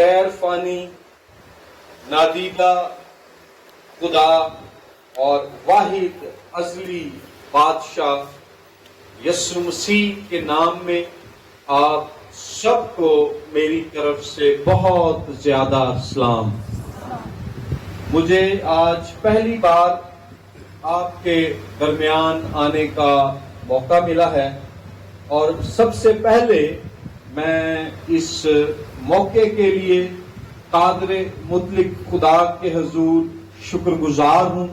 غیر فانی نادیدہ خدا اور واحد ازلی بادشاہ یسوع مسیح کے نام میں آپ سب کو میری طرف سے بہت زیادہ سلام۔ مجھے آج پہلی بار آپ کے درمیان آنے کا موقع ملا ہے، اور سب سے پہلے میں اس موقع کے لیے قادر مطلق خدا کے حضور شکر گزار ہوں،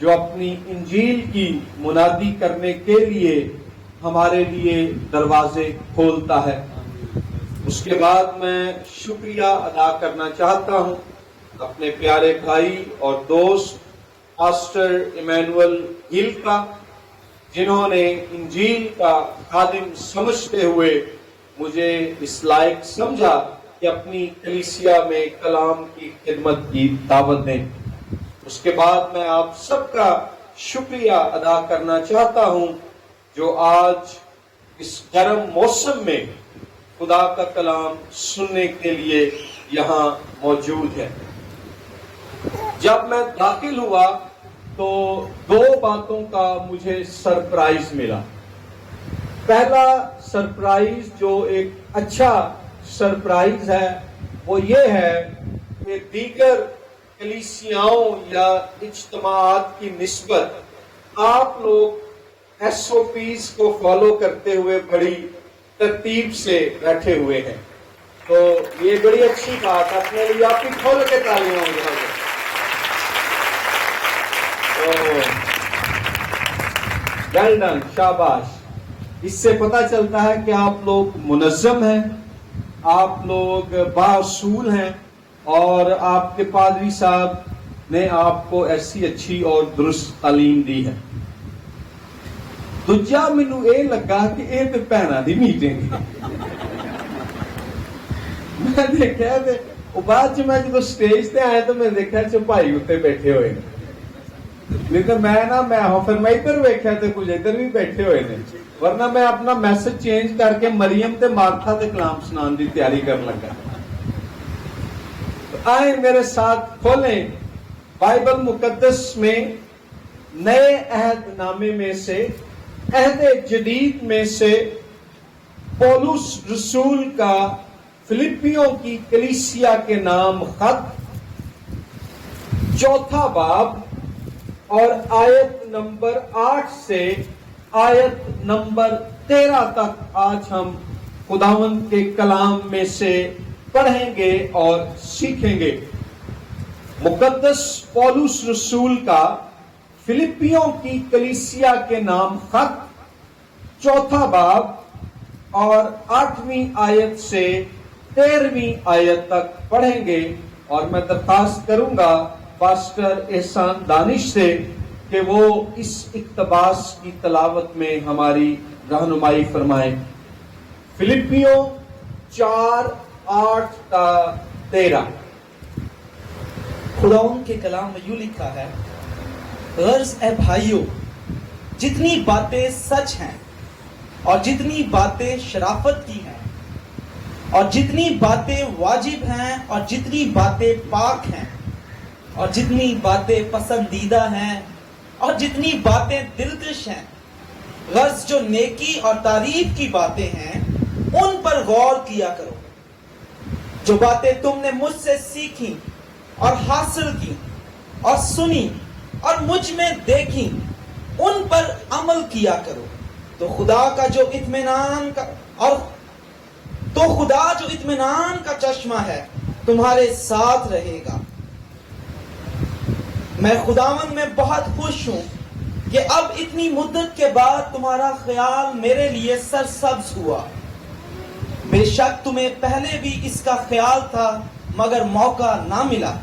جو اپنی انجیل کی منادی کرنے کے لیے ہمارے لیے دروازے کھولتا ہے۔ اس کے بعد میں شکریہ ادا کرنا چاہتا ہوں اپنے پیارے بھائی اور دوست پاسٹر ایمینول گل کا، جنہوں نے انجیل کا خادم سمجھتے ہوئے مجھے اس لائق سمجھا کہ اپنی کلیسیا میں کلام کی خدمت کی دعوت دیں۔ اس کے بعد میں آپ سب کا شکریہ ادا کرنا چاہتا ہوں جو آج اس گرم موسم میں خدا کا کلام سننے کے لیے یہاں موجود ہے۔ جب میں داخل ہوا تو دو باتوں کا مجھے سرپرائز ملا۔ پہلا سرپرائز جو ایک اچھا سرپرائز ہے وہ یہ ہے کہ دیگر کلیسیاؤں یا اجتماعات کی نسبت آپ لوگ ایس او پیز کو فالو کرتے ہوئے بڑی ترتیب سے بیٹھے ہوئے ہیں، تو یہ بڑی اچھی بات ہے۔ اپنے لیے آپ کی کھول کے تالیاں ہو جائیں۔ ویل ڈن، شاباش۔ اس سے پتہ چلتا ہے کہ آپ لوگ منظم ہیں، آپ لوگ بااصول ہیں، اور آپ کے پادری صاحب نے آپ کو ایسی اچھی اور درست تعلیم دی ہے۔ دوجا مینوں یہ لگا کہ یہ تو بھیناں دی میٹنگ ہے۔ میں دیکھا بعد میں جب اسٹیج تے آیا تو میں دیکھا چوپائی اتنے بیٹھے ہوئے ہیں، نہیں تو میں پھر میں ادھر ویکھیا تو کچھ ادھر بھی بیٹھے ہوئے نے، ورنہ میں اپنا میسج چینج کر کے مریم تے مارتھا تے کلام سنان دی تیاری کرنے لگا۔ آئیں میرے ساتھ کھولیں بائبل مقدس میں نئے عہد نامے میں سے، عہد جدید میں سے، پولس رسول کا فلپیوں کی کلیسیا کے نام خط، 4 باب اور آیت نمبر 8 سے آیت نمبر 13 تک آج ہم خداوند کے کلام میں سے پڑھیں گے اور سیکھیں گے۔ مقدس پولس رسول کا فلپیوں کی کلیسیا کے نام خط، 4 باب اور 8ویں آیت سے 13ویں آیت تک پڑھیں گے، اور میں درخواست کروں گا پاسٹر احسان دانش سے کہ وہ اس اقتباس کی تلاوت میں ہماری رہنمائی فرمائیں۔ فلپیوں 4:8-13۔ خداوند کے کلام میں یوں لکھا ہے، غرض اے بھائیو، جتنی باتیں سچ ہیں اور جتنی باتیں شرافت کی ہیں اور جتنی باتیں واجب ہیں اور جتنی باتیں پاک ہیں اور جتنی باتیں پسندیدہ ہیں اور جتنی باتیں دلکش ہیں، غرض جو نیکی اور تعریف کی باتیں ہیں ان پر غور کیا کرو۔ جو باتیں تم نے مجھ سے سیکھی اور حاصل کی اور سنی اور مجھ میں دیکھی ان پر عمل کیا کرو، تو خدا جو اطمینان کا چشمہ ہے تمہارے ساتھ رہے گا۔ میں خداوند میں بہت خوش ہوں کہ اب اتنی مدت کے بعد تمہارا خیال میرے لیے سرسبز ہوا۔ بے شک تمہیں پہلے بھی اس کا خیال تھا مگر موقع نہ ملا۔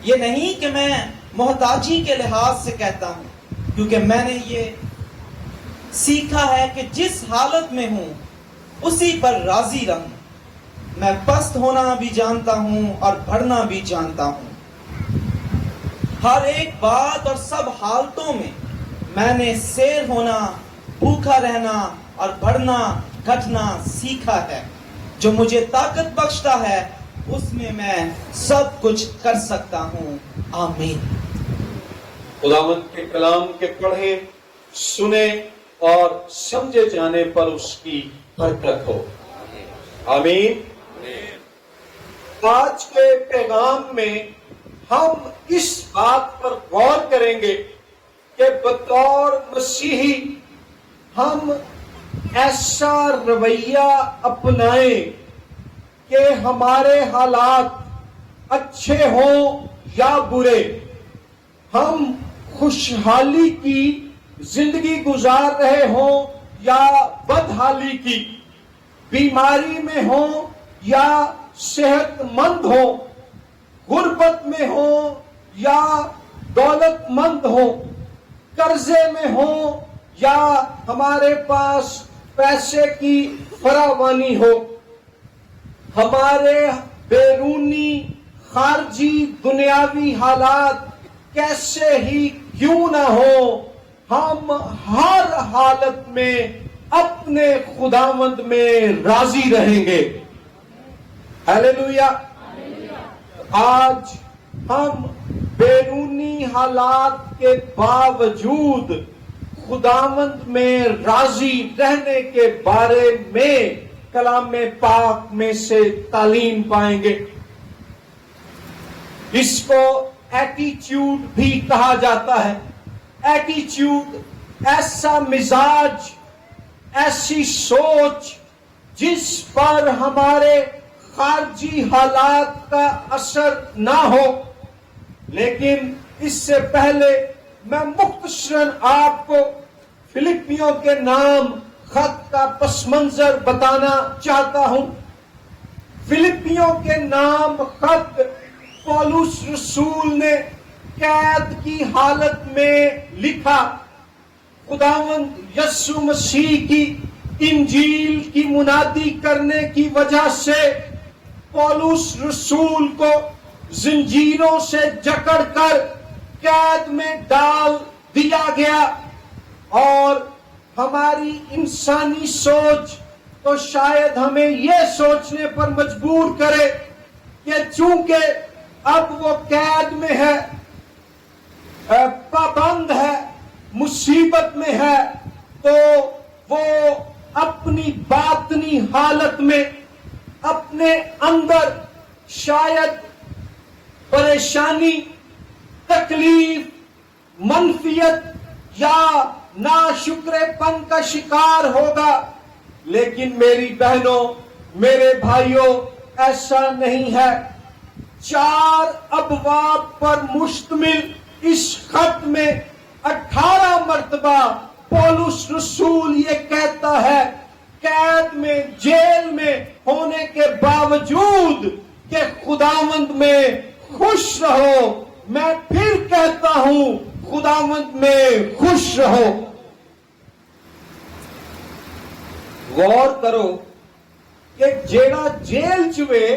یہ نہیں کہ میں محتاجی کے لحاظ سے کہتا ہوں، کیونکہ میں نے یہ سیکھا ہے کہ جس حالت میں ہوں اسی پر راضی رہوں۔ میں پست ہونا بھی جانتا ہوں اور بڑھنا بھی جانتا ہوں۔ ہر ایک بات اور سب حالتوں میں نے سیر ہونا، بھوکا رہنا اور بڑھنا گھٹنا سیکھا ہے۔ جو مجھے طاقت بخشتا ہے اس میں میں سب کچھ کر سکتا ہوں. آمین. خداوند کے کلام کے پڑھے سنے اور سمجھے جانے پر اس کی برکت ہو. آمین. آج کے پیغام میں ہم اس بات پر غور کریں گے کہ بطور مسیحی ہم ایسا رویہ اپنائیں کہ ہمارے حالات اچھے ہوں یا برے، ہم خوشحالی کی زندگی گزار رہے ہوں یا بدحالی کی، بیماری میں ہوں یا صحت مند ہوں، غربت میں ہوں یا دولت مند ہوں، قرضے میں ہوں یا ہمارے پاس پیسے کی فراوانی ہو، ہمارے بیرونی خارجی دنیاوی حالات کیسے ہی کیوں نہ ہو، ہم ہر حالت میں اپنے خداوند میں راضی رہیں گے. ہیلیلویا. آج ہم بیرونی حالات کے باوجود خداوند میں راضی رہنے کے بارے میں کلام پاک میں سے تعلیم پائیں گے. اس کو ایٹیچیوڈ بھی کہا جاتا ہے. ایٹیچیوڈ ایسا مزاج، ایسی سوچ جس پر ہمارے خارجی حالات کا اثر نہ ہو. لیکن اس سے پہلے میں مختصراً آپ کو فلپیوں کے نام خط کا پس منظر بتانا چاہتا ہوں. فلپیوں کے نام خط پولس رسول نے قید کی حالت میں لکھا. خداوند یسوع مسیح کی انجیل کی منادی کرنے کی وجہ سے پولس رسول کو زنجیروں سے جکڑ کر قید میں ڈال دیا گیا. اور ہماری انسانی سوچ تو شاید ہمیں یہ سوچنے پر مجبور کرے کہ چونکہ اب وہ قید میں ہے، پابند ہے، مصیبت میں ہے، تو وہ اپنی باطنی حالت میں اپنے اندر شاید پریشانی، تکلیف، منفیت یا ناشکرے پن کا شکار ہوگا. لیکن میری بہنوں، میرے بھائیوں، ایسا نہیں ہے. 4 ابواب پر مشتمل اس خط میں 18 مرتبہ پولس رسول یہ کہتا ہے، قید میں، جیل میں ہونے کے باوجود کہ خداوند میں خوش رہو. میں پھر کہتا ہوں، خداوند میں خوش رہو. غور کرو کہ جیڑا جیل چوے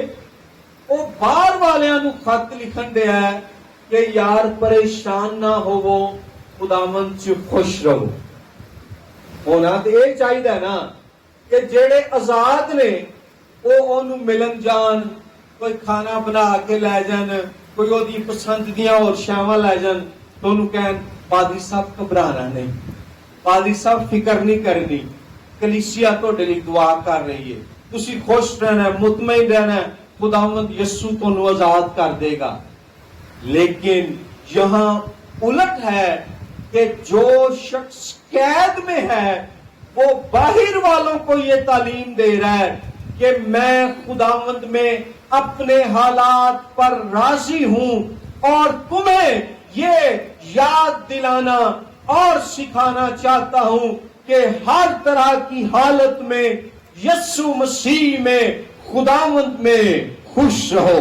وہ باہر والیاں نو خط لکھن دیا ہے کہ یار پریشان نہ ہوو، خداوند چ خوش رہو. ہونا تو یہ چاہیے نا کہ جیڑے آزاد نے وہ انہوں ملن جان، کوئی کھانا بنا کے لے جان، کوئی وہ دی پسند دیاں اور شاواں لے جان، تو انہوں کہن پادری صاحب گھبرانا نہیں، پادری صاحب فکر نہیں کرنی، کلیسیا تہاڈے لئی دعا کر رہی ہے، تسی خوش رہنا ہے، مطمئن رہنا ہے، خداوند یسوع تانوں آزاد کر دے گا. لیکن یہاں الٹ ہے کہ جو شخص قید میں ہے وہ باہر والوں کو یہ تعلیم دے رہا ہے کہ میں خداوند میں اپنے حالات پر راضی ہوں، اور تمہیں یہ یاد دلانا اور سکھانا چاہتا ہوں کہ ہر طرح کی حالت میں یسوع مسیح میں، خداوند میں خوش رہو.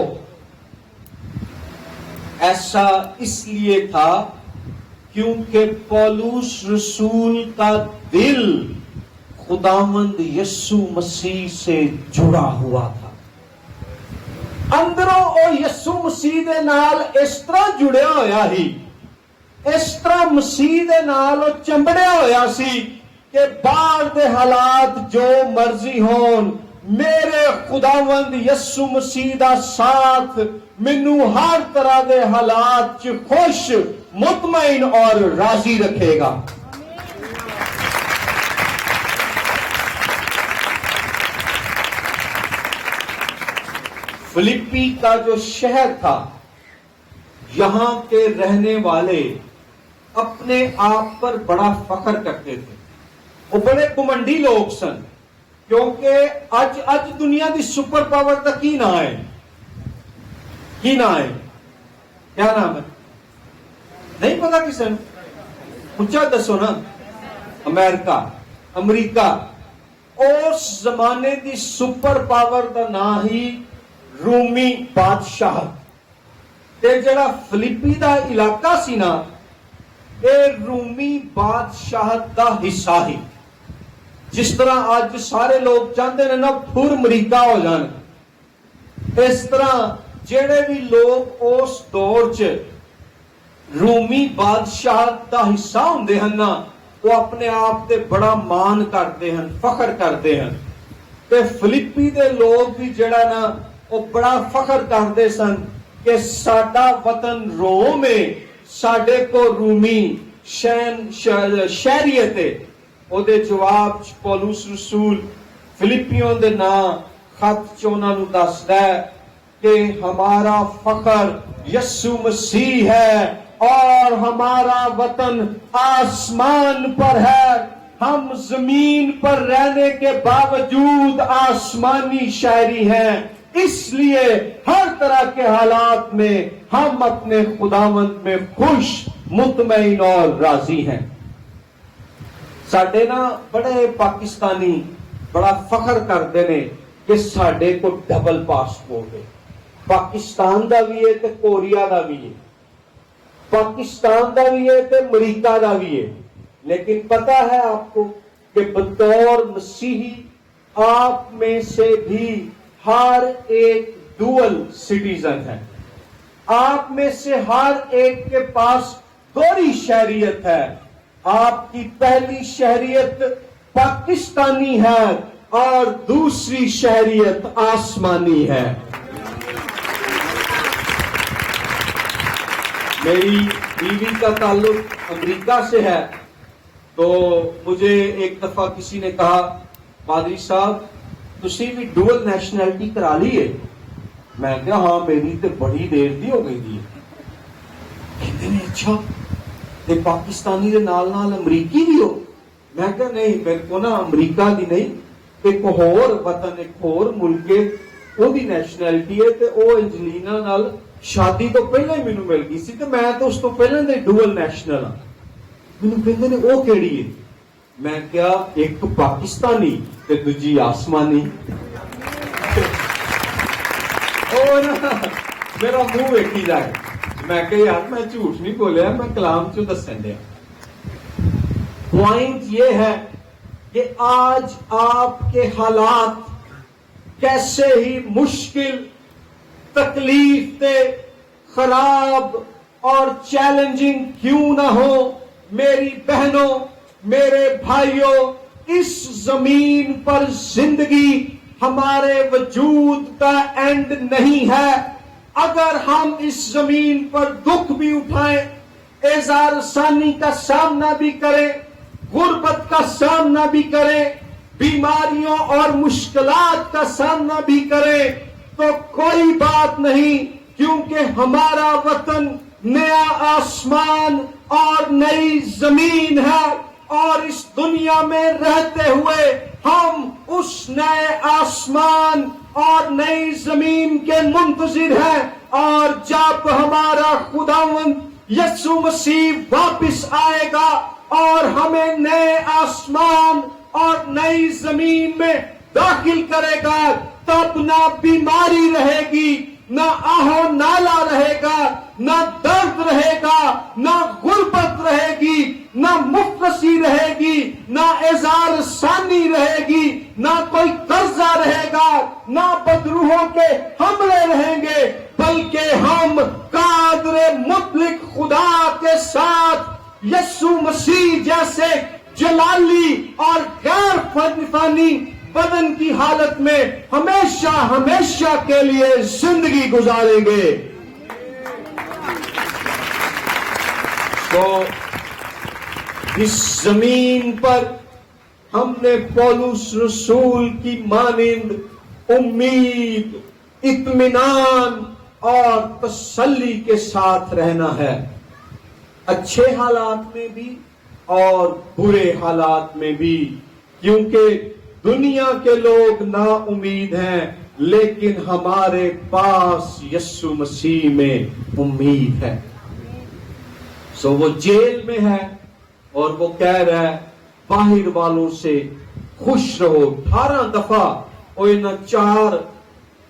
ایسا اس لیے تھا کیونکہ پولس رسول کا دل خداوند یسوع مسیح سے جڑا ہوا تھا. اندروں او یسوع مسیح دے نال اس طرح جڑیا ہویا ہی، اس طرح مسیح دے نال او چمبڑیا ہویا سی کہ باہر دے حالات جو مرضی ہون، میرے خداوند یسو مسیح دا ساتھ مینوں ہر طرح دے حالات چ خوش، مطمئن اور راضی رکھے گا۔ فلپی کا جو شہر تھا، یہاں کے رہنے والے اپنے آپ پر بڑا فخر کرتے تھے، وہ بڑے گھمنڈی لوگ سن، کیونکہ اج دنیا دی سپر پاور دا کی نام ہے؟ کی نام ہے؟ کیا نام ہے؟ نہیں پتا کسی نے؟ اچھا دسو نا۔ امریکہ اس زمانے دی سپر پاور دا نام ہی رومی بادشاہ، تے جڑا فلپی دا علاقہ سی نا، اے رومی بادشاہ دا حصہ ہی۔ جس طرح آج سارے لوگ چاہتے ہیں نا پھر امریکہ ہو جان، اس طرح جڑے بھی لوگ اس دور چ رومی بادشاہ دا حصہ ہوندے ہیں نا، وہ اپنے آپ تے بڑا مان کرتے ہیں، فخر کرتے ہیں۔ تے فلپی دے لوگ بھی جڑا نا وہ بڑا فخر کرتے سن کہ ساڈا وطن روم ہے، ساڈے کو رومی شہریت ہے۔ او دے جواب پولس رسول فلپیوں دے نام خط چ انہاں نوں دسدا ہے کہ ہمارا فخر یسوع مسیح ہے اور ہمارا وطن آسمان پر ہے، ہم زمین پر رہنے کے باوجود آسمانی شہری ہیں، اس لیے ہر طرح کے حالات میں ہم اپنے خداوند میں خوش، مطمئن اور راضی ہیں۔ ساڈے نا بڑے پاکستانی بڑا فخر کرتے ہیں کہ ساڈے کو ڈبل پاسپورٹ ہے، پاکستان دا بھی ہے تے کوریا دا بھی ہے، پاکستان دا بھی ہے تے امریکہ دا بھی ہے۔ لیکن پتا ہے آپ کو کہ بطور مسیحی آپ میں سے بھی ہر ایک ڈوئل سٹیزن ہے، آپ میں سے ہر ایک کے پاس دوہری شہریت ہے۔ آپ کی پہلی شہریت پاکستانی ہے اور دوسری شہریت آسمانی ہے۔ میری بیوی کا تعلق امریکہ سے ہے، تو مجھے ایک دفعہ کسی نے کہا پادری صاحب تسی بھی ڈوئل نیشنلٹی کرا لیے؟ میں کہا ہاں میری تو بڑی دیر دی ہو گئی دی۔ کہتے ہیں اچھا تے پاکستانی دے نال نال امریکی بھی ہو؟ میں کہا نہیں، میرے کو نا امریکہ دی نہیں، ایک اور وطن، ایک اور ملک ہے، وہ دی نیشنلٹی ہے، تے او انجلینا نال شادی تو پہلے ہی مینوں مل گئی سی، تے میں تو اس تو پہلے دے ڈوئل نیشنل ہاں۔ مینوں کہندے نے او کیڑی ہے؟ میں کہا ایک پاکستانی تے دوجی آسمانی۔ او نا میرا منہ ویکھی جائے، میں کہ یار میں جھوٹ نہیں بولیا، میں کلام چوں دسن دیا۔ پوائنٹ یہ ہے کہ آج آپ کے حالات کیسے ہی مشکل، تکلیف دے، خراب اور چیلنجنگ کیوں نہ ہو، میری بہنوں، میرے بھائیوں، اس زمین پر زندگی ہمارے وجود کا اینڈ نہیں ہے۔ اگر ہم اس زمین پر دکھ بھی اٹھائیں، اعزار ثانی کا سامنا بھی کریں، غربت کا سامنا بھی کریں، بیماریوں اور مشکلات کا سامنا بھی کریں، تو کوئی بات نہیں، کیونکہ ہمارا وطن نیا آسمان اور نئی زمین ہے، اور اس دنیا میں رہتے ہوئے ہم اس نئے آسمان اور نئی زمین کے منتظر ہیں، اور جب ہمارا خداوند یسوع مسیح واپس آئے گا اور ہمیں نئے آسمان اور نئی زمین میں داخل کرے گا، تب نہ بیماری رہے گی، نہ آہو نالا رہے گا، نہ درد رہے گا، نہ غربت رہے گی، نہ مفلسی رہے گی، نہ اعزار ثانی رہے گی، نہ کوئی قرضہ رہے گا، نہ بدروحوں کے حملے رہیں گے، بلکہ ہم قادر مطلق خدا کے ساتھ یسوع مسیح جیسے جلالی اور غیر فانی بدن کی حالت میں ہمیشہ ہمیشہ کے لیے زندگی گزاریں گے. تو اس زمین پر ہم نے پولس رسول کی مانند امید، اطمینان اور تسلی کے ساتھ رہنا ہے، اچھے حالات میں بھی اور برے حالات میں بھی، کیونکہ دنیا کے لوگ نا امید ہیں، لیکن ہمارے پاس یسوع مسیح میں امید ہے. وہ جیل میں ہے اور وہ کہہ رہا ہے باہر والوں سے خوش رہو. 18 دفعہ وہ ان 4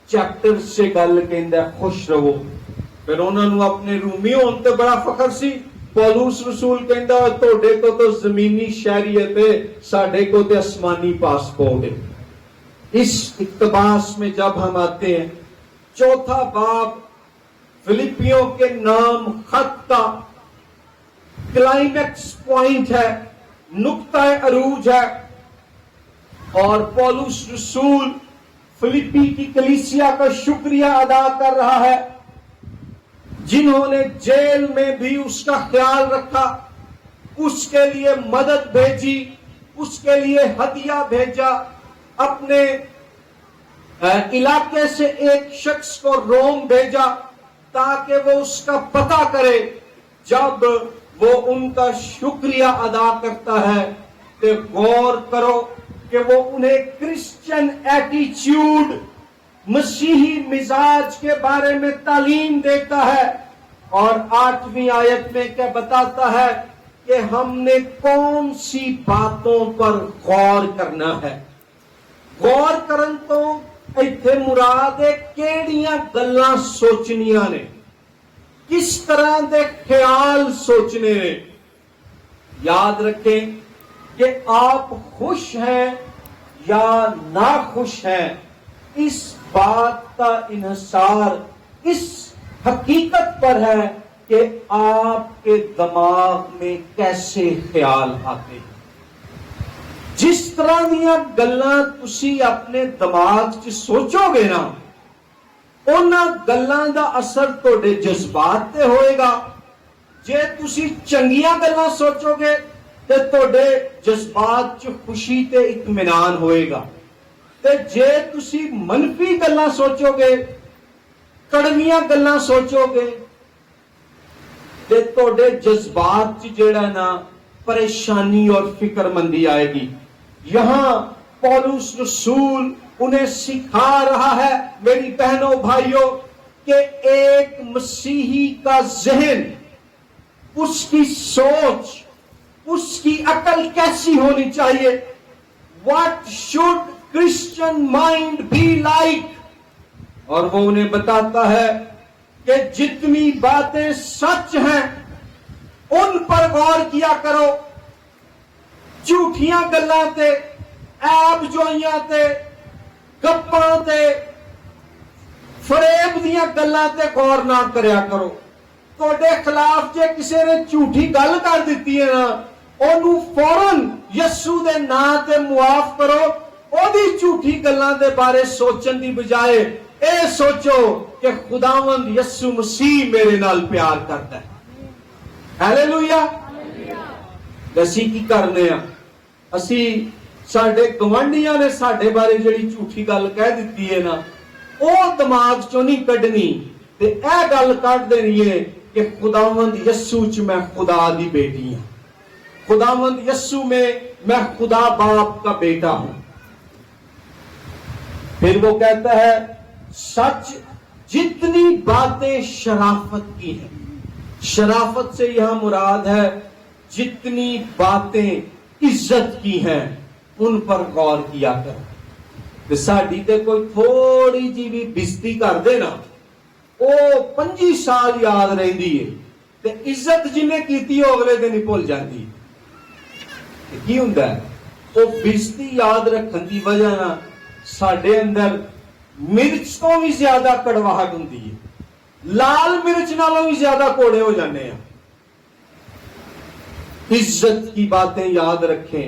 چیپٹر سے گل کہندا ہے خوش رہو. پھر انہوں نے اپنے رومی ہون تے بڑا فخر سی. پولس رسول کہندا تہاڈے کو تو زمینی شہریت ہے، ساڈے کو تے آسمانی پاسپورٹ ہے. اس اقتباس میں جب ہم آتے ہیں، 4 باب فلپیوں کے نام خط کا کلائمیکس پوائنٹ ہے، نقطہ عروج ہے، اور پولس رسول فلپی کی کلیسیا کا شکریہ ادا کر رہا ہے جنہوں نے جیل میں بھی اس کا خیال رکھا، اس کے لیے مدد بھیجی، اس کے لیے ہدیہ بھیجا. اپنے علاقے سے ایک شخص کو روم بھیجا تاکہ وہ اس کا پتہ کرے. جب وہ ان کا شکریہ ادا کرتا ہے تو غور کرو کہ وہ انہیں کرسچن ایٹیچیوڈ، مسیحی مزاج کے بارے میں تعلیم دیتا ہے، اور 8ویں آیت میں کیا بتاتا ہے کہ ہم نے کون سی باتوں پر غور کرنا ہے. غور کرن تو ایتھے مراد ہے کیڑیاں گلاں سوچنیاں نے، کس طرح دے خیال سوچنے نے. یاد رکھیں کہ آپ خوش ہیں یا ناخوش ہیں، اس بات کا انحصار اس حقیقت پر ہے کہ آپ کے دماغ میں کیسے خیال آتے ہیں. جس طرح دیا گلاں تسی اپنے دماغ چ سوچو گے نا، انہاں گلاں دا اثر تہاڈے جذبات تے ہوئے گا. جے تسی چنگیاں گلاں سوچو گے تے تہاڈے جذبات چ خوشی تے اطمینان ہوئے گا، تے جے تسی منفی گلاں سوچو گے، کڑویاں گلاں سوچو گے تے تہاڈے جذبات چ جیڑا نا پریشانی اور فکر مندی آئے گی. یہاں پولس رسول انہیں سکھا رہا ہے میری بہنوں بھائیوں کہ ایک مسیحی کا ذہن، اس کی سوچ، اس کی عقل کیسی ہونی چاہیے. What should Christian mind be like؟ اور وہ انہیں بتاتا ہے کہ جتنی باتیں سچ ہیں ان پر غور کیا کرو. جھوٹیاں گلاں تے، عیب جوئیاں تے، گپاں تے، فریب دیاں گلاں تے غور نہ کریا کرو. تہاڈے خلاف جے کسی نے جھوٹی گل کر دیتی ہے نا، اونوں فوراً یسوع دے نام تے معاف کرو. اودی جھوٹی گلاں دے بارے سوچن دی بجائے اے سوچو کہ خداوند یسوع مسیح میرے نال پیار کرتا ہے. ہیلیلویا. اسی کی کرنے ہیں؟ اسی ساڈے گوانڈیاں نے ساڈے بارے جڑی جھوٹی گل کہہ دیتی ہے نا، او دماغ چوں نہیں کڈنی تے اے گل کڈ دینی ہے کہ خداوند یسوع چ میں خدا دی بیٹی ہوں، خداوند یسوع میں میں خدا باپ کا بیٹا ہوں. پھر وہ کہتا ہے سچ جتنی باتیں شرافت کی ہیں. شرافت سے یہاں مراد ہے جتنی باتیں عزت کی ہیں ان پر غور کیا کر. ساڈی تے کوئی تھوڑی جی بھی بزتی کر دے نا، او 25 سال یاد رہندی ہے، تے عزت جنہیں کیتی ہو اگلے دن ہی بھول جاتی. کی ہوندا ہے؟ او بزتی یاد رکھن دی وجہ نہ ساڈے اندر مرچ تو بھی زیادہ کڑواہٹ ہوندی ہے، لال مرچ نالوں بھی زیادہ کوڑے ہو جانے ہیں. عزت کی باتیں یاد رکھیں.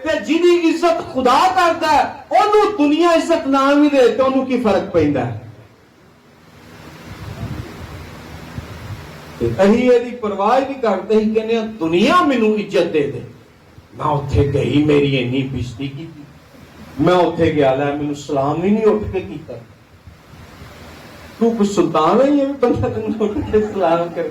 ਤੇ ਜਿਹਦੀ ਇੱਜ਼ਤ ਖੁਦਾ ਕਰਦਾ ਉਹਨੂੰ ਦੁਨੀਆ ਇੱਜ਼ਤ ਨਾ ਵੀ ਦੇ ਤੇ ਉਹਨੂੰ ਕੀ ਫਰਕ ਪੈਂਦਾ ਹੈ। ਤੇ ਅਸੀਂ ਇਹਦੀ ਪਰਵਾਹ ਨਹੀਂ ਕਰਦੇ, ਹੀ ਕਹਿੰਦੇ ਆ ਦੁਨੀਆ ਮੈਨੂੰ ਇੱਜ਼ਤ ਦੇ ਦੇ। ਮੈਂ ਉੱਥੇ ਗਈ, ਮੇਰੀ ਇੰਨੀ ਬੇਇੱਜ਼ਤੀ ਕੀਤੀ, ਮੈਂ ਉੱਥੇ ਗਿਆ ਲੈ ਮੈਨੂੰ ਸਲਾਮ ਵੀ ਨਹੀਂ ਉੱਠ ਕੇ ਕੀਤਾ। ਤੂੰ ਕੁਝ ਸੁਲਤਾਨ ਹੈ ਇਹ ਬੰਦਾ ਤੈਨੂੰ ਉੱਠ ਕੇ ਸਲਾਮ ਕਰ,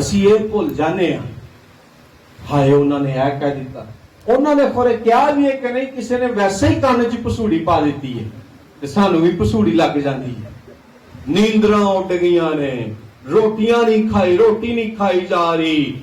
ਅਸੀਂ ਇਹ ਭੁੱਲ ਜਾਂਦੇ ਆ, ਹਾਏ ਉਹਨਾਂ ਨੇ ਇਹ ਕਹਿ ਦਿੱਤਾ, ਉਹਨਾਂ ਨੇ ਖੋਰੇ ਕਿਹਾ ਵੀ ਹੈ ਕਿ ਨਹੀਂ, ਕਿਸੇ ਨੇ ਵੈਸੇ ਹੀ ਕੰਨ 'ਚ ਪਸੂੜੀ ਪਾ ਦਿੱਤੀ ਹੈ ਤੇ ਸਾਨੂੰ ਵੀ ਪਸੂੜੀ ਲੱਗ ਜਾਂਦੀ ਹੈ। ਨੀਂਦਰਾਂ ਉੱਡ ਗਈਆਂ ਨੇ, ਰੋਟੀਆਂ ਨਹੀਂ ਖਾਈ, ਰੋਟੀ ਨਹੀਂ ਖਾਈ ਜਾ ਰਹੀ,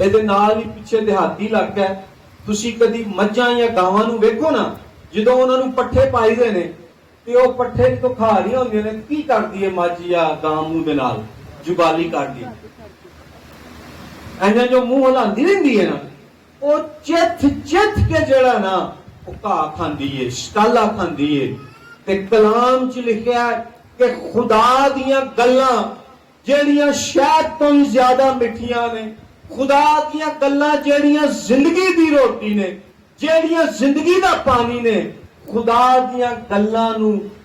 ਇਹਦੇ ਨਾਲ ਹੀ ਪਿੱਛੇ ਦਿਹਾਤੀ ਇਲਾਕਾ ਹੈ, ਤੁਸੀਂ ਕਦੀ ਮੱਝਾਂ ਜਾਂ ਗਾਵਾਂ ਨੂੰ ਵੇਖੋ ਨਾ, ਜਦੋਂ ਉਹਨਾਂ ਨੂੰ ਪੱਠੇ ਪਾਈਦੇ ਨੇ ਤੇ ਉਹ ਪੱਠੇ ਜਦੋਂ ਖਾ ਰਹੀਆਂ ਹੁੰਦੀਆਂ ਨੇ, ਕੀ ਕਰਦੀ ਹੈ ਮੱਝ ਜਾਂ ਗਾਂ ਮੂੰਹ ਦੇ ਨਾਲ? ਜੁਗਾਲੀ ਕਰਦੀ ਹੈ। ਇਹਨਾਂ ਜੋ ਮੂੰਹ ਹਿਲਾਉਂਦੀ ਰਹਿੰਦੀ ਹੈ ਨਾ, ਉਹ ਚਿੱਥ ਕੇ ਜਿਹੜਾ ਨਾ ਉਹ ਘਾਹ ਖਾਂਦੀ ਹੈ, ਸ਼ਟਾਲਾ ਖਾਂਦੀ ਹੈ। ਤੇ ਕਲਾਮ 'ਚ ਲਿਖਿਆ ਕਿ ਖੁਦਾ ਦੀਆਂ ਗੱਲਾਂ ਜਿਹੜੀਆਂ ਸ਼ਹਿਦ ਤੋਂ ਵੀ ਜ਼ਿਆਦਾ ਮਿੱਠੀਆਂ ਨੇ, ਖੁਦਾ ਦੀਆਂ ਗੱਲਾਂ ਜਿਹੜੀਆਂ ਜ਼ਿੰਦਗੀ ਦੀ ਰੋਟੀ ਨੇ, ਜਿਹੜੀਆਂ ਜ਼ਿੰਦਗੀ ਦਾ ਪਾਣੀ ਨੇ, ਖੁਦਾ ਦੀਆਂ ਗੱਲਾਂ ਨੂੰ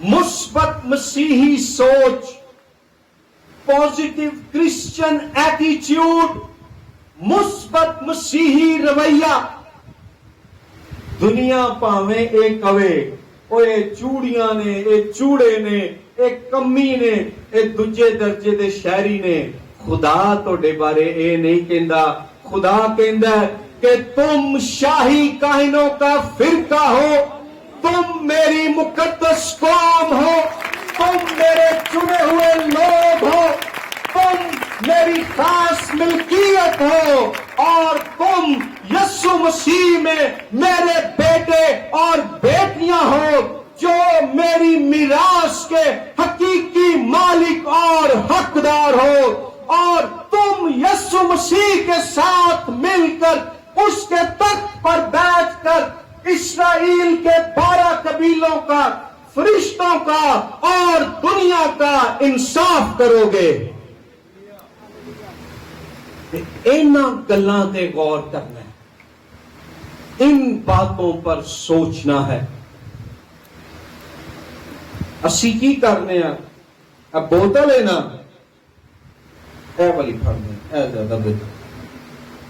مثبت مسیحی سوچ، پازیٹو کرسچن ایٹیٹیوڈ، مثبت مسیحی رویہ. دنیا پاویں اے کوے اوے چوڑیاں نے، اے چوڑے نے، اے کمی نے، اے دوجے درجے دے شہری نے، خدا توڑے بارے اے نہیں کہندا. خدا کہندا ہے کہ تم شاہی کاہنوں کا فرقہ ہو، تم میری مقدس قوم ہو، تم میرے چنے ہوئے لوگ ہو، تم میری خاص ملکیت ہو، اور تم یسوع مسیح میں میرے بیٹے اور بیٹیاں ہو، جو میری میراث کے حقیقی مالک اور حقدار ہو. اور تم یسوع مسیح کے ساتھ مل کر اس کے تخت پر بیٹھ کر اسرائیل کے 12 قبیلوں کا، فرشتوں کا اور دنیا کا انصاف کرو گے. انہاں گلاں تے غور کرنا ہے، ان باتوں پر سوچنا ہے. اسی کی کرنے ہیں؟ اب بوتل ہے نا، اے والی پھڑ دیں، اے زیادہ بوتل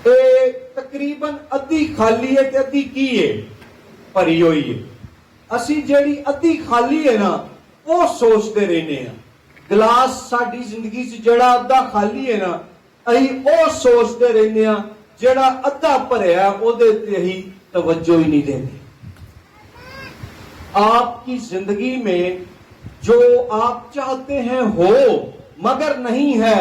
اے تقریباً ادھی خالی ہے تے ادھی کی ہے بھری ہوئی ہے. اسی جیڑی ادھی خالی ہے نا وہ سوچتے رہنے ہیں. گلاس ساڈی زندگی سے جڑا ادھا خالی ہے نا اہی او سوچتے رہنے ہیں، جڑا ادھا بھریا او دے تے ہی توجہ ہی نہیں دیتے. آپ کی زندگی میں جو آپ چاہتے ہیں ہو مگر نہیں ہے،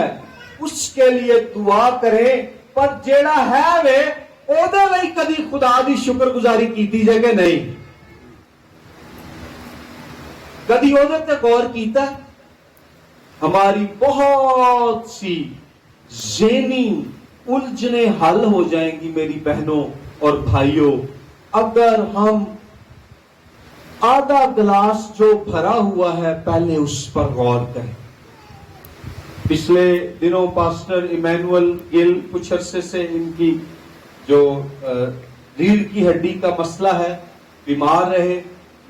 اس کے لیے دعا کریں. پر جیڑا ہے وے او دے لئی کدی خدا دی شکر گزاری کیتی جائے کہ نہیں؟ کدی او دے تے غور کیتا؟ ہماری بہت سی ذہنی الجھنیں حل ہو جائیں گی میری بہنوں اور بھائیوں اگر ہم آدھا گلاس جو بھرا ہوا ہے پہلے اس پر غور کریں. پچھلے دنوں پاسٹر ایمینول گل کچھ عرصے سے ان کی جو ریڑھ کی ہڈی کا مسئلہ ہے بیمار رہے.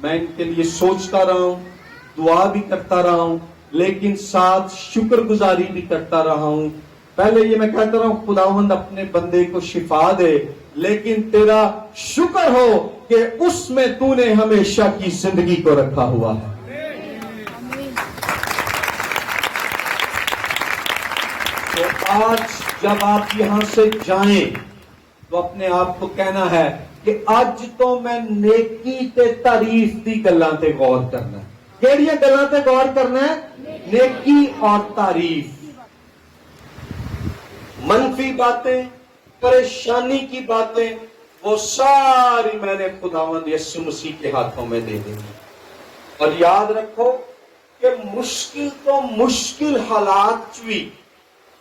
میں ان کے لیے سوچتا رہا ہوں، دعا بھی کرتا رہا ہوں، لیکن ساتھ شکر گزاری بھی کرتا رہا ہوں. پہلے یہ میں کہتا رہا ہوں خداوند اپنے بندے کو شفا دے، لیکن تیرا شکر ہو کہ اس میں تو نے ہمیشہ کی زندگی کو رکھا ہوا ہے. تو آج جب آپ یہاں سے جائیں تو اپنے آپ کو کہنا ہے کہ آج تو میں نیکی تے تعریف دی گلاں تے غور کرنا ہے. کیڑیاں گلاں تے غور کرنا ہے؟ نیکی اور تعریف. منفی باتیں، پریشانی کی باتیں، وہ ساری میں نے خداوند یسوع مسیح کے ہاتھوں میں دے دیں. اور یاد رکھو کہ مشکل تو مشکل حالات بھی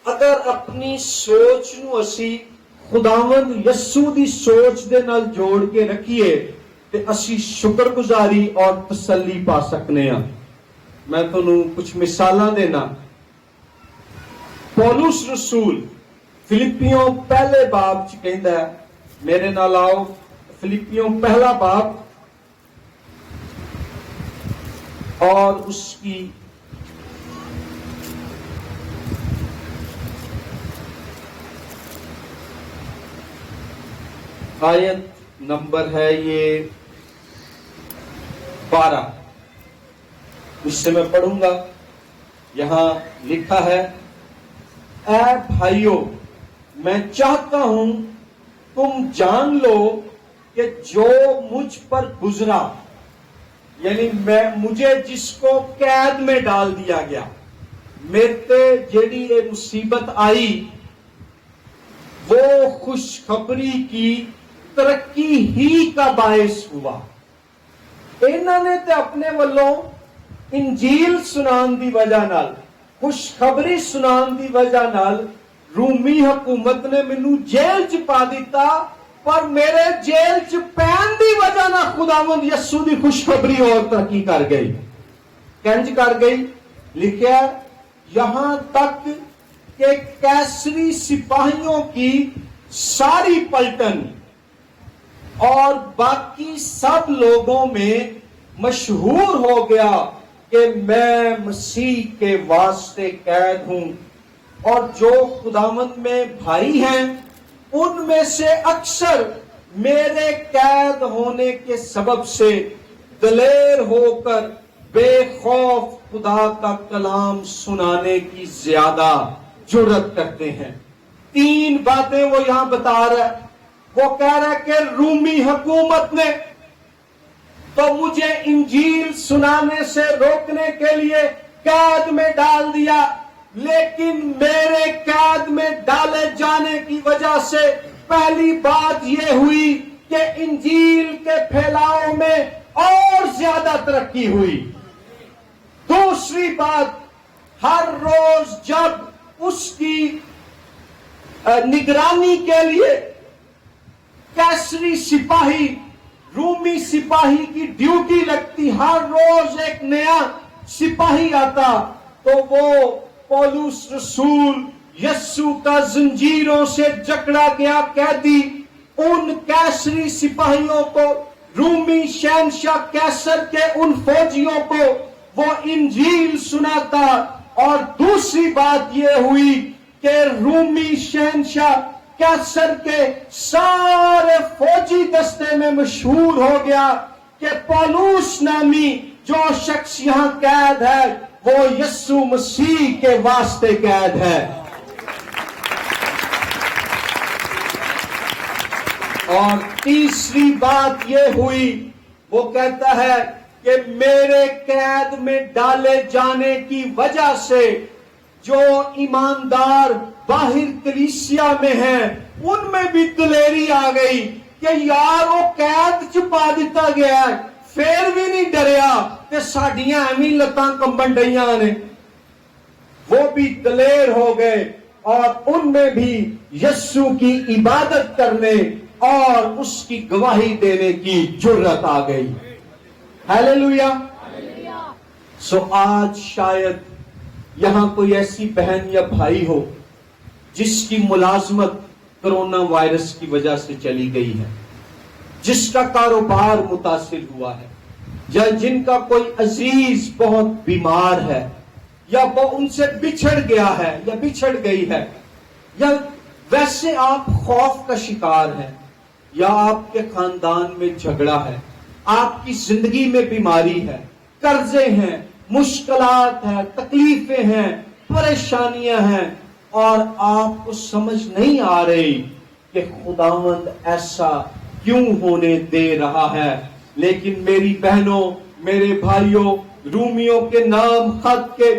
اگر اپنی سوچ نو اسی خداوند یسوع دی سوچ دے نال جوڑ کے رکھیے تے اسی شکر گزاری اور تسلی پا سکنے ہاں. میں تانوں کچھ مثالاں دینا. پولس رسول فلپیوں پہلے باب چ کہندا ہے، میرے نال آؤ فلپیوں پہلا باب اور اس کی آیت نمبر ہے یہ 12. اس سے میں پڑھوں گا. یہاں لکھا ہے، اے بھائیو میں چاہتا ہوں تم جان لو کہ جو مجھ پر گزرا، یعنی مجھے جس کو قید میں ڈال دیا گیا، میرے جیڑی یہ مصیبت آئی وہ خوشخبری کی ترقی ہی کا باعث ہوا. انہوں نے تے اپنے والوں انجیل سنان دی وجہ نال، خوشخبری سنان دی وجہ نال رومی حکومت نے مینوں جیل چ پا دیتا، پر میرے جیل چ پین دی وجہ نال خداوند یسوع دی خوشخبری اور ترقی کر گئی. کنج کر گئی؟ لکھیا یہاں تک کہ کیسری سپاہیوں کی ساری پلٹن اور باقی سب لوگوں میں مشہور ہو گیا کہ میں مسیح کے واسطے قید ہوں، اور جو خداوند میں بھائی ہیں ان میں سے اکثر میرے قید ہونے کے سبب سے دلیر ہو کر بے خوف خدا کا کلام سنانے کی زیادہ جرأت کرتے ہیں۔ 3 باتیں وہ یہاں بتا رہا ہے۔ وہ کہہ رہا ہے کہ رومی حکومت نے تو مجھے انجیل سنانے سے روکنے کے لیے قید میں ڈال دیا، لیکن میرے قید میں ڈالے جانے کی وجہ سے پہلی بات یہ ہوئی کہ انجیل کے پھیلاؤ میں اور زیادہ ترقی ہوئی۔ دوسری بات، ہر روز جب اس کی نگرانی کے لیے کیسری سپاہی، رومی سپاہی کی ڈیوٹی لگتی، ہر روز ایک نیا سپاہی آتا، تو وہ پولس رسول یسوع کا زنجیروں سے جکڑا گیا قیدی ان کیسری سپاہیوں کو، رومی شہنشاہ کیسر کے ان فوجیوں کو وہ انجیل سناتا۔ اور دوسری بات یہ ہوئی کہ رومی شہنشاہ کیسر کے سارے فوجی دستے میں مشہور ہو گیا کہ پولس نامی جو شخص یہاں قید ہے وہ یسوع مسیح کے واسطے قید ہے۔ اور تیسری بات یہ ہوئی، وہ کہتا ہے کہ میرے قید میں ڈالے جانے کی وجہ سے جو ایماندار باہر کلیسیا میں ہیں ان میں بھی دلیری آ گئی کہ یار وہ قید چھپا دیتا گیا ہے، پھر بھی نہیں ڈریا کہ ساڈیاں ایویں لتاں کمبن ڈیاں نے۔ وہ بھی دلیر ہو گئے اور ان میں بھی یسوع کی عبادت کرنے اور اس کی گواہی دینے کی جرأت آ گئی۔ ہیلیلویا۔ سو آج شاید یہاں کوئی ایسی بہن یا بھائی ہو جس کی ملازمت کرونا وائرس کی وجہ سے چلی گئی ہے، جس کا کاروبار متاثر ہوا ہے، یا جن کا کوئی عزیز بہت بیمار ہے، یا وہ ان سے بچھڑ گیا ہے یا بچھڑ گئی ہے، یا ویسے آپ خوف کا شکار ہیں، یا آپ کے خاندان میں جھگڑا ہے، آپ کی زندگی میں بیماری ہے، قرضے ہیں، مشکلات ہیں، تکلیفیں ہیں، پریشانیاں ہیں، اور آپ کو سمجھ نہیں آ رہی کہ خداوند ایسا کیوں ہونے دے رہا ہے۔ لیکن میری بہنوں، میرے بھائیوں، رومیوں کے نام خط کے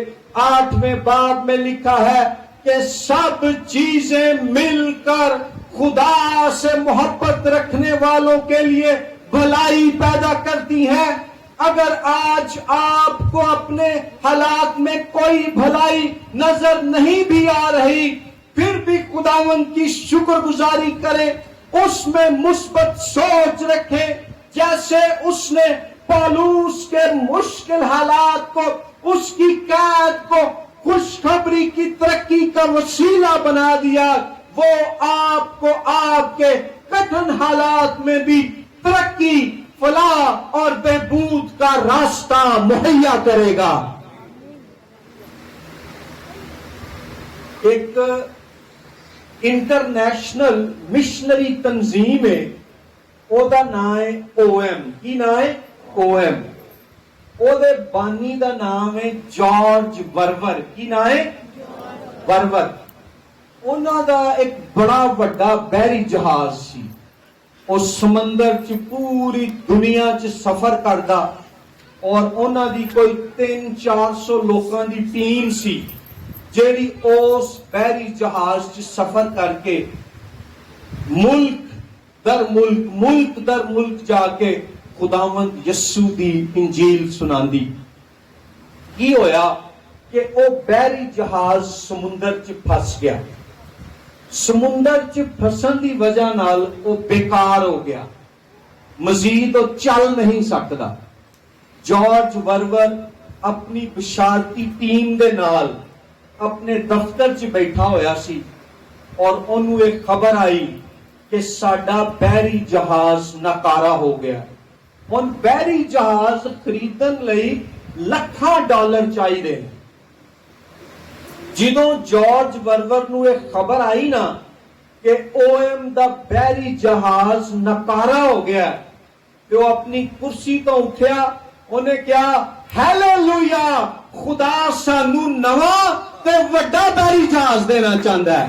8ویں باب میں لکھا ہے کہ سب چیزیں مل کر خدا سے محبت رکھنے والوں کے لیے بھلائی پیدا کرتی ہیں۔ اگر آج آپ کو اپنے حالات میں کوئی بھلائی نظر نہیں بھی آ رہی، پھر بھی خداوند کی شکر گزاری کریں، اس میں مثبت سوچ رکھیں، جیسے اس نے پولس کے مشکل حالات کو، اس کی قید کو خوشخبری کی ترقی کا وسیلہ بنا دیا، وہ آپ کو آپ کے کٹھن حالات میں بھی ترقی، فلاح اور بہبود کا راستہ مہیا کرے گا۔ ایک انٹرنیشنل مشنری تنظیم ہے، او دا نام ہے OM۔ کی نام ہے OM۔ او دے بانی دا نام ہے جارج ورور۔ کی نام ہے ورور۔ انہاں دا ایک بڑا وڈا بحری جہاز سی، اور سمندر چ پوری دنیا چ سفر کردا، اور انہاں دی کوئی 300-400 لوکاں دی ٹیم سی جیڑی اس بحری جہاز چ سفر کر کے ملک در ملک جا کے خداوند یسوع دی انجیل سناندی۔ کی ہویا کہ او بحری جہاز سمندر چ پھس گیا، سمندر چ پھسن دی وجہ نال وہ بیکار ہو گیا، مزید وہ چل نہیں سکتا۔ جارج ورور اپنی بشارتی ٹیم دے نال اپنے دفتر چ بیٹھا ہویا سی، اور انہوں ایک خبر آئی کہ ساڈا بحری جہاز ناکارہ ہو گیا۔ ہن بحری جہاز خریدن لئی ਲੱਖਾਂ ਡਾਲਰ ਚਾਹੀਦੇ ਨੇ। ਜਦੋਂ ਜਾਰਜ ਵਰਵਰ ਨੂੰ ਇਹ ਖਬਰ ਆਈ ਨਾ ਕਿ OM ਦਾ ਬਹਿਰੀ ਜਹਾਜ਼ ਨਕਾਰਾ ਹੋ ਗਿਆ, ਤੇ ਉਹ ਆਪਣੀ ਕੁਰਸੀ ਤੋਂ ਉੱਠਿਆ, ਉਹਨੇ ਕਿਹਾ ਹਾਲੇਲੂਇਆ, ਖੁਦਾ ਸਾਨੂੰ ਨਵਾਂ ਤੇ ਵੱਡਾ ਬਹਿਰੀ ਜਹਾਜ਼ ਦੇਣਾ ਚਾਹੁੰਦਾ ਹੈ।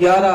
11,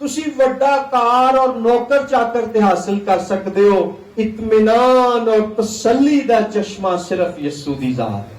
ਤੁਸੀਂ ਵੱਡਾ ਕਾਰ ਔਰ ਨੌਕਰ ਚਾਕਰ ਤੇ ਹਾਸਲ ਕਰ ਸਕਦੇ ਹੋ, ਇਤਮੀਨਾਨ ਔਰ ਤਸੱਲੀ ਦਾ ਚਸ਼ਮਾ ਸਿਰਫ ਯਿਸੂ ਦੀ ਜ਼ਾਤ ਹੈ।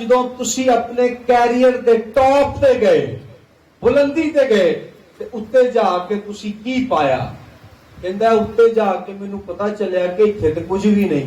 ਜਦੋਂ ਤੁਸੀਂ ਆਪਣੇ ਕੈਰੀਅਰ ਦੇ ਟੌਪ ਤੇ ਗਏ, ਬੁਲੰਦੀ ਤੇ ਗਏ, ਤੇ ਉੱਤੇ ਜਾ ਕੇ ਤੁਸੀਂ ਕੀ ਪਾਇਆ? ਕਹਿੰਦਾ ਉੱਤੇ ਜਾ ਕੇ ਮੈਨੂੰ ਪਤਾ ਚੱਲਿਆ ਕਿ ਇੱਥੇ ਤੇ ਕੁਝ ਵੀ ਨਹੀਂ,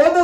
ਉਹਦੇ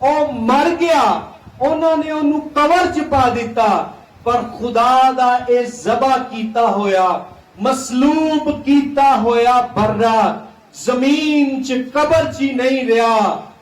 ਉਹ ਮਰ ਗਿਆ, ਉਹਨਾਂ ਨੇ ਉਹਨੂੰ ਕਬਰ 'ਚ ਪਾ ਦਿੱਤਾ, ਪਰ ਖੁਦਾ ਦਾ ਇਹ ਜ਼ਬਾ ਕੀਤਾ ਹੋਇਆ, ਮਸਲੂਬ ਕੀਤਾ ਹੋਇਆ ਬਰਰਾ ਜ਼ਮੀਨ 'ਚ ਕਬਰ 'ਚ ਹੀ ਨਹੀਂ ਰਿਹਾ,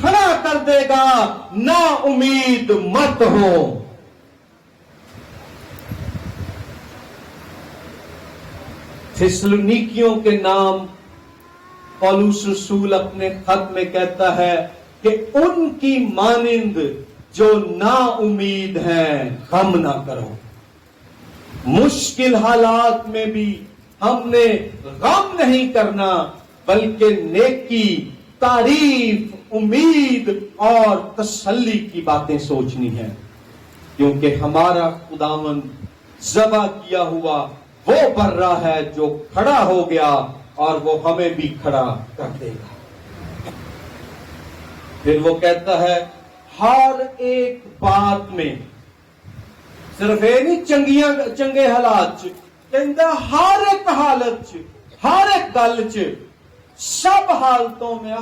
کھڑا کر دے گا، نا امید مت ہو۔ تھسلونیکیوں کے نام پولس رسول اپنے خط میں کہتا ہے کہ ان کی مانند جو نا امید ہیں غم نہ کرو۔ مشکل حالات میں بھی ہم نے غم نہیں کرنا، بلکہ نیکی، تعریف، امید اور تسلی کی باتیں سوچنی ہے، کیونکہ ہمارا خداوند ذبح کیا ہوا وہ برا ہے جو کھڑا ہو گیا، اور وہ ہمیں بھی کھڑا کر دے گا۔ پھر وہ کہتا ہے ہر ایک بات میں، صرف یہ نہیں چنگے حالات کہندا، ہر ایک حالت ہر ایک گل سب حالتوں میں،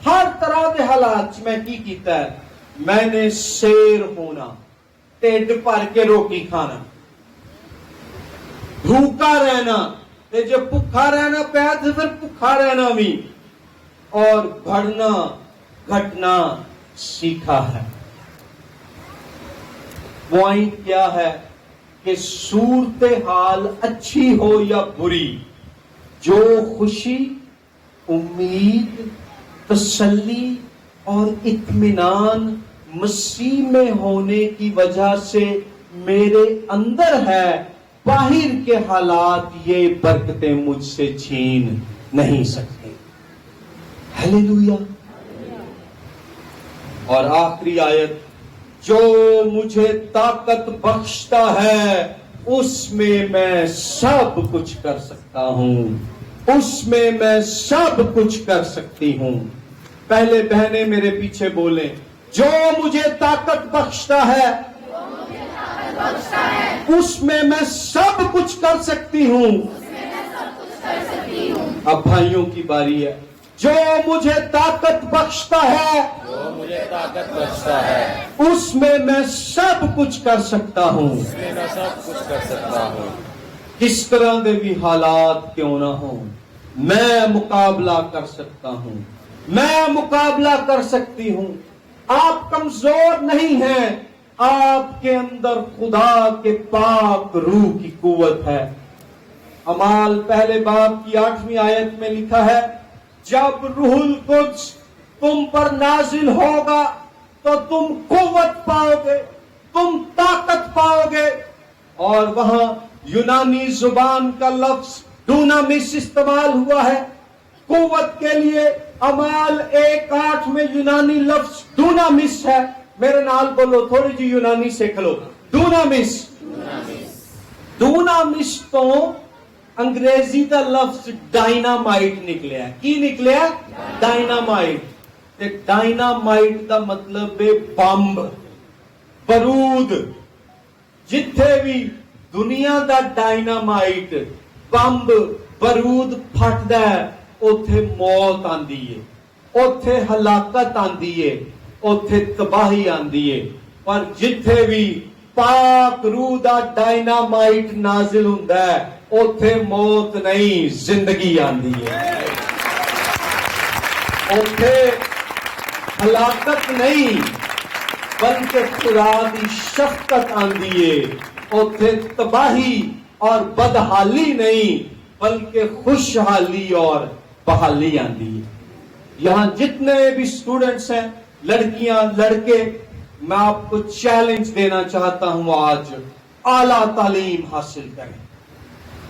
ہر طرح کے حالات میں کی کیتا ہے، میں نے سیر ہونا، ٹھڈ بھر کے روٹی کھانا، بھوکا رہنا، تے جو بھوکا رہنا پیا تو پھر بھوکا رہنا بھی، اور بڑھنا گھٹنا سیکھا ہے۔ پوائنٹ کیا ہے کہ صورتحال اچھی ہو یا بری، جو خوشی، امید، تسلی اور اطمینان مسیح میں ہونے کی وجہ سے میرے اندر ہے، باہر کے حالات یہ برکتیں مجھ سے چھین نہیں سکتے۔ ہلیلویا۔ اور آخری آیت، جو مجھے طاقت بخشتا ہے اس میں میں سب کچھ کر سکتا ہوں، اس میں میں سب کچھ کر سکتی ہوں۔ پہلے بہنیں میرے پیچھے بولیں، جو مجھے طاقت بخشتا ہے اس میں میں سب کچھ کر سکتی ہوں۔ اب بھائیوں کی باری ہے، جو مجھے طاقت بخشتا ہے اس میں میں سب کچھ کر سکتا ہوں۔ کس طرح دے بھی حالات کیوں نہ ہوں، میں مقابلہ کر سکتا ہوں، میں مقابلہ کر سکتی ہوں۔ آپ کمزور نہیں ہیں، آپ کے اندر خدا کے پاک روح کی قوت ہے۔ اعمال پہلے باب کی 8ویں آیت میں لکھا ہے، جب روح القدس تم پر نازل ہوگا تو تم قوت پاؤ گے، تم طاقت پاؤ گے۔ اور وہاں یونانی زبان کا لفظ ڈونامس استعمال ہوا ہے قوت کے لیے۔ اعمال 1:8 میں یونانی لفظ ڈونامس ہے۔ میرے نال بولو، تھوڑی جی یونانی سیکھ لو۔ ڈونامس، ڈونامس تو انگریزی کا لفظ ڈائنامائٹ نکلیا۔ کی نکلیا؟ ڈائنامائٹ۔ تے ڈائنامائٹ دا مطلب ہے بمب، بارود۔ جتھے بھی دنیا دا ڈائنامائٹ، بمب، بارود پھٹدا ہے، اوتھے موت آندی ہے، اوتھے ہلاکت آندی ہے، اوتھے تباہی آندی ہے۔ پر جتھے بھی پاک روح دا ڈائنامائٹ نازل ہوندا ہے، اوتھے موت نہیں، زندگی آندی ہے۔ اوتھے ہلاکت نہیں، بلکہ خدا دی شفقت آندی ہے۔ اوتھے تباہی اور بدحالی نہیں، بلکہ خوشحالی اور بحالی آندی ہے۔ یہاں جتنے بھی اسٹوڈنٹس ہیں، لڑکیاں، لڑکے، میں آپ کو چیلنج دینا چاہتا ہوں، آج اعلیٰ تعلیم حاصل کریں۔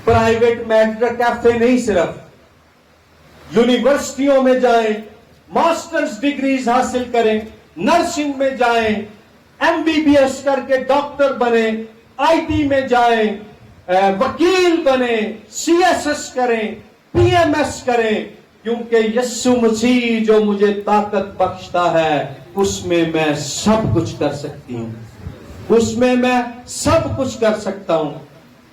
پرائیویٹ میٹر کیفے نہیں، صرف یونیورسٹیوں میں جائیں، ماسٹرز ڈگریز حاصل کریں، نرسنگ میں جائیں، MBBS کر کے ڈاکٹر بنیں، IT میں جائیں، وکیل بنیں، CSS کریں، PMS کریں، کیونکہ یسوع مسیح جو مجھے طاقت بخشتا ہے اس میں میں سب کچھ کر سکتی ہوں، اس میں میں سب کچھ کر سکتا ہوں۔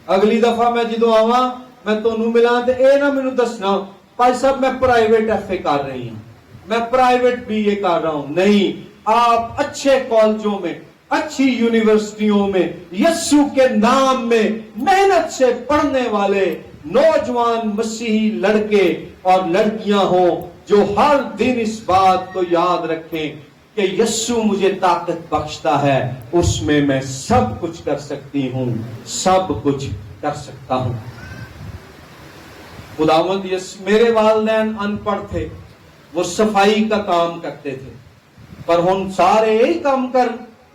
اگلی دفعہ میں جدو آواں میں تانوں ملاں تے اے نہ مینوں دسنا بھائی صاحب میں پرائیویٹ FA کر رہی ہوں، میں پرائیویٹ BA کر رہا ہوں۔ نہیں، آپ اچھے کالجوں میں، اچھی یونیورسٹیوں میں، یسوع کے نام میں محنت سے پڑھنے والے نوجوان مسیحی لڑکے اور لڑکیاں ہوں، جو ہر دن اس بات کو یاد رکھیں کہ یسوع مجھے طاقت بخشتا ہے، اس میں سب کچھ کر سکتی ہوں، سب کچھ کر سکتا ہوں۔ خداوند میرے والدین ان پڑھ تھے، وہ صفائی کا کام کرتے تھے، پر ہن سارے یہی کام کر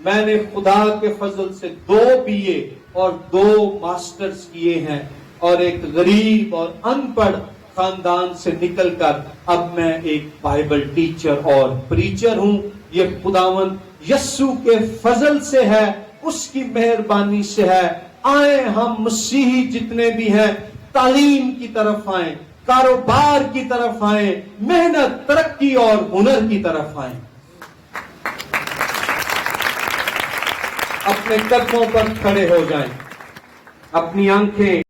میں نے خدا کے فضل سے 2 BA اور 2 ماسٹرز کیے ہیں، اور ایک غریب اور ان پڑھ خاندان سے نکل کر اب میں ایک بائبل ٹیچر اور پریچر ہوں۔ یہ خداوند یسوع کے فضل سے ہے، اس کی مہربانی سے ہے۔ آئیں ہم مسیحی جتنے بھی ہیں تعلیم کی طرف آئیں، کاروبار کی طرف آئیں، محنت، ترقی اور ہنر کی طرف آئیں۔ اپنے قدموں پر کھڑے ہو جائیں، اپنی آنکھیں